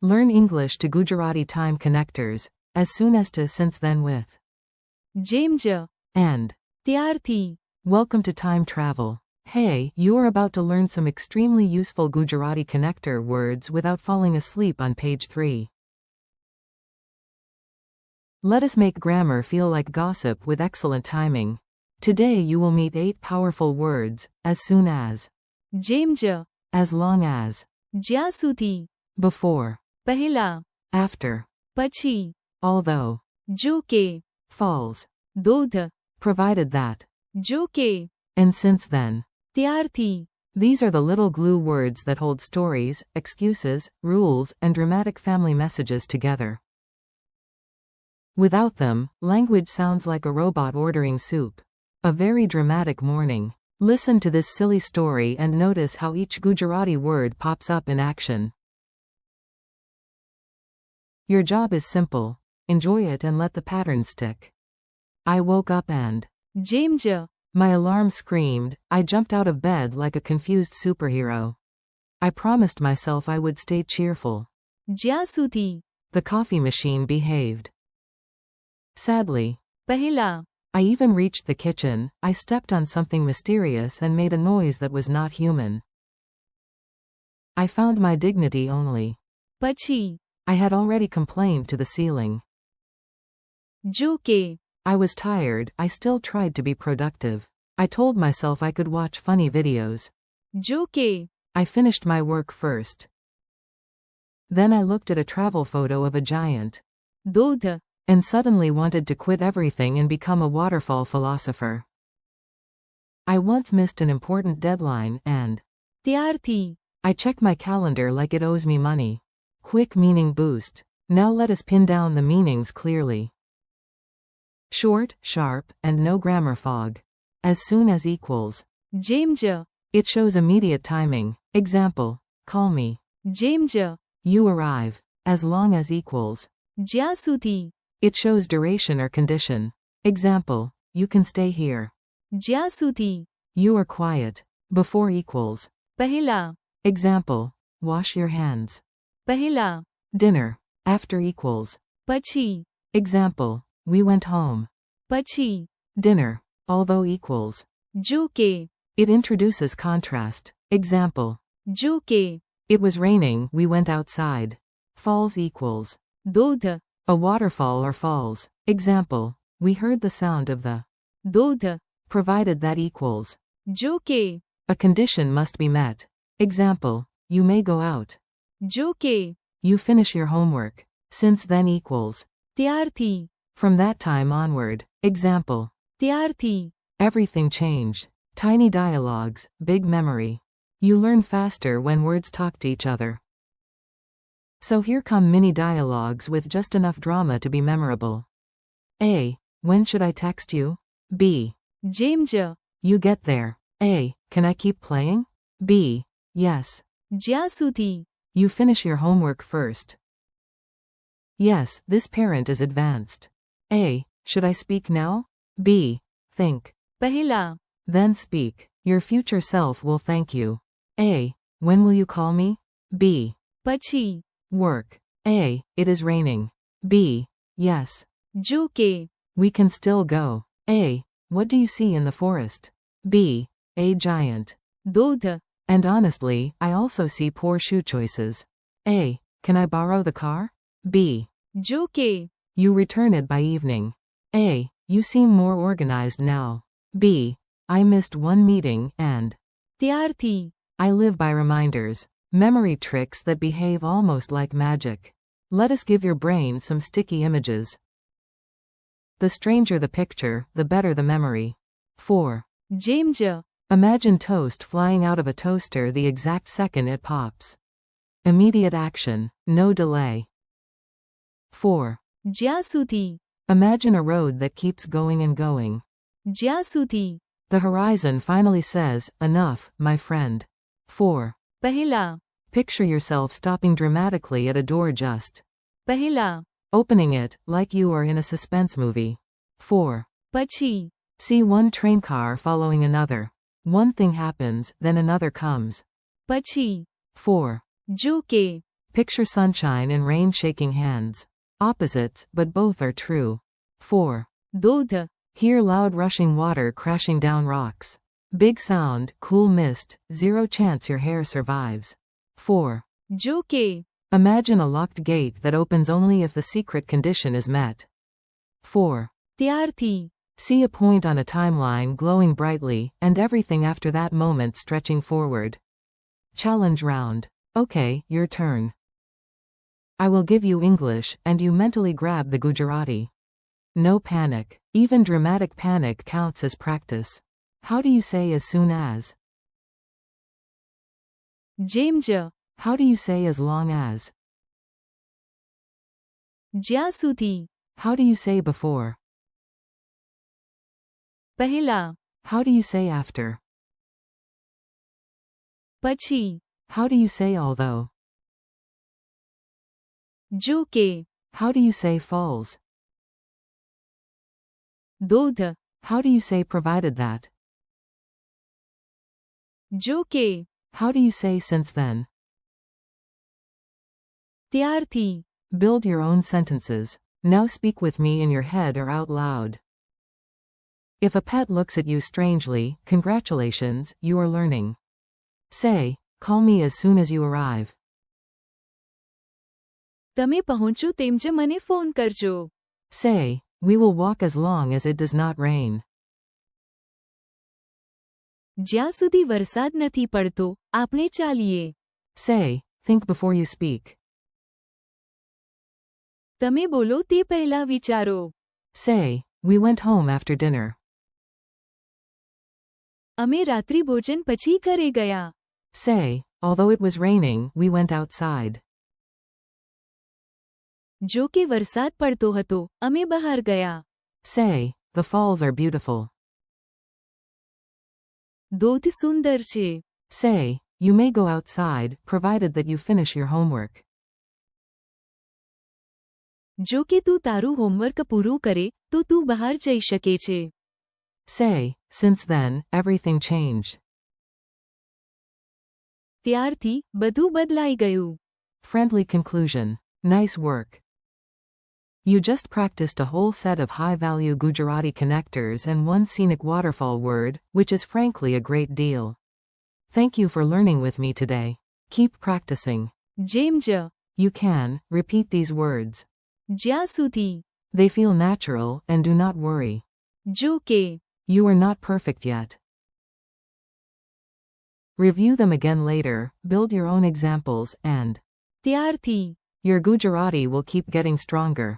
Learn English to Gujarati time connectors, as soon as to since then with. જેમ જ, And. ત્યારથી. Welcome to time travel. Hey, you are about to learn some extremely useful Gujarati connector words without falling asleep on page 3. Let us make grammar feel like gossip with excellent timing. Today you will meet 8 powerful words, as soon as, જેમ જ, as long as, જ્યાં સુધી. before, પહેલા, after, પછી. although, જો કે. falls, દોધ. provided that, જો કે. and since then. ત્યારથી. These are the little glue words that hold stories, excuses, rules, and dramatic family messages together. Without them, language sounds like a robot ordering soup. A very dramatic morning. Listen to this silly story and notice how each Gujarati word pops up in action. Your job is simple. Enjoy it and let the pattern stick. I woke up and. જેમ જ, My alarm screamed. I jumped out of bed like a confused superhero. I promised myself I would stay cheerful. જ્યાં સુધી. The coffee machine behaved. Sadly. પહેલા. I even reached the kitchen. I stepped on something mysterious and made a noise that was not human. I found my dignity only. પછી. I had already complained to the ceiling. જો કે. I was tired. I still tried to be productive. I told myself I could watch funny videos. જો કે. I finished my work first. Then I looked at a travel photo of a giant. દોધ. And suddenly wanted to quit everything and become a waterfall philosopher. I once missed an important deadline and. ત્યારથી. I check my calendar like it owes me money. Quick meaning boost. Now let us pin down the meanings clearly. Short, sharp, and no grammar fog. As soon as equals. જેમ જ, It shows immediate timing. Example. Call me. જેમ જ, You arrive. As long as equals. જ્યાં સુધી. It shows duration or condition. Example. You can stay here. જ્યાં સુધી. You are quiet. Before equals. પહેલા. Example. Wash your hands. પહેલા. Dinner. After equals. પછી. Example. We went home. પછી. Dinner. Although equals. જો કે. It introduces contrast. Example. જો કે. It was raining. We went outside. Falls equals. દોધ. A waterfall or falls. Example. We heard the sound of the. દોધ. Provided that equals. જો કે. A condition must be met. Example. You may go out. જો કે. You finish your homework. Since then equals. ત્યારથી. From that time onward. Example. ત્યારથી. Everything changed. Tiny dialogues, big memory. You learn faster when words talk to each other. So here come mini dialogues with just enough drama to be memorable. A. When should I text you? B. જેમ જ, You get there. A. Can I keep playing? B. Yes. જ્યાં સુધી. You finish your homework first. Yes, this parent is advanced. A. Should I speak now? B. Think. પહેલા. Then speak. Your future self will thank you. A. When will you call me? B. પછી. Work. A. It is raining. B. Yes. જો કે. We can still go. A. What do you see in the forest? B. A giant. દોધ. And honestly, I also see poor shoe choices. A. Can I borrow the car? B. જો કે. You return it by evening. A. You seem more organized now. B. I missed one meeting and. ત્યારથી. I live by reminders. Memory tricks that behave almost like magic. Let us give your brain some sticky images. The stranger the picture, the better the memory. 4. જેમ જ, Imagine toast flying out of a toaster the exact second it pops. Immediate action, no delay. 4. જ્યાં સુધી. Imagine a road that keeps going and going. જ્યાં સુધી. The horizon finally says, enough, my friend. 4. પહેલા. Picture yourself stopping dramatically at a door just. પહેલા. Opening it, like you are in a suspense movie. 4. પછી. See one train car following another. One thing happens, then another comes. પછી. 4. જો કે. Picture sunshine and rain shaking hands. Opposites, but both are true. 4. दूध, Hear loud rushing water crashing down rocks. Big sound, cool mist, zero chance your hair survives. 4. जो के, Imagine a locked gate that opens only if the secret condition is met. 4. तैयार थी, See a point on a timeline glowing brightly, and everything after that moment stretching forward. Challenge round. Okay, your turn. I will give you English, and you mentally grab the Gujarati. No panic. Even dramatic panic counts as practice. How do you say as soon as? जेम ज, How do you say as long as? ज्या सुधी, How do you say before? pahelā, How do you say after? પછી, How do you say although? जो के, How do you say falls? दूध, How do you say provided that? जो के, How do you say since then? तैयार थी, Build your own sentences. Now speak with me in your head or out loud. If a pet looks at you strangely, congratulations, you are learning. Say, call me as soon as you arrive. તમે પહોંચો તેમ જ મને phone કરજો. Say, we will walk as long as it does not rain. જ્યાં સુધી વરસાદ નથી પડતો, આપણે ચાલીએ. Say, think before you speak. તમે બોલો તે પહેલા વિચારો. Say, we went home after dinner. અમે રાત્રિ ભોજન પછી ઘરે ગયા. Say, although it was raining, we went outside. જો કે વરસાદ પડતો હતો, અમે બહાર ગયા. Say, the falls are beautiful. ધોધ સુંદર છે. Say, you may go outside, provided that you finish your homework. જો કે તું તારું હોમવર્ક પૂરું કરે, તો તું બહાર જઈ શકે છે. Say, since then, everything changed. ત્યારથી, બધું બદલાઈ ગયું. Friendly conclusion. Nice work. You just practiced a whole set of high-value Gujarati connectors and one scenic waterfall word, which is frankly a great deal. Thank you for learning with me today. Keep practicing. જેમ જ, You can repeat these words. જ્યાં સુધી, They feel natural, and do not worry. જો કે, You are not perfect yet. Review them again later, build your own examples, and ત્યારથી, your Gujarati will keep getting stronger.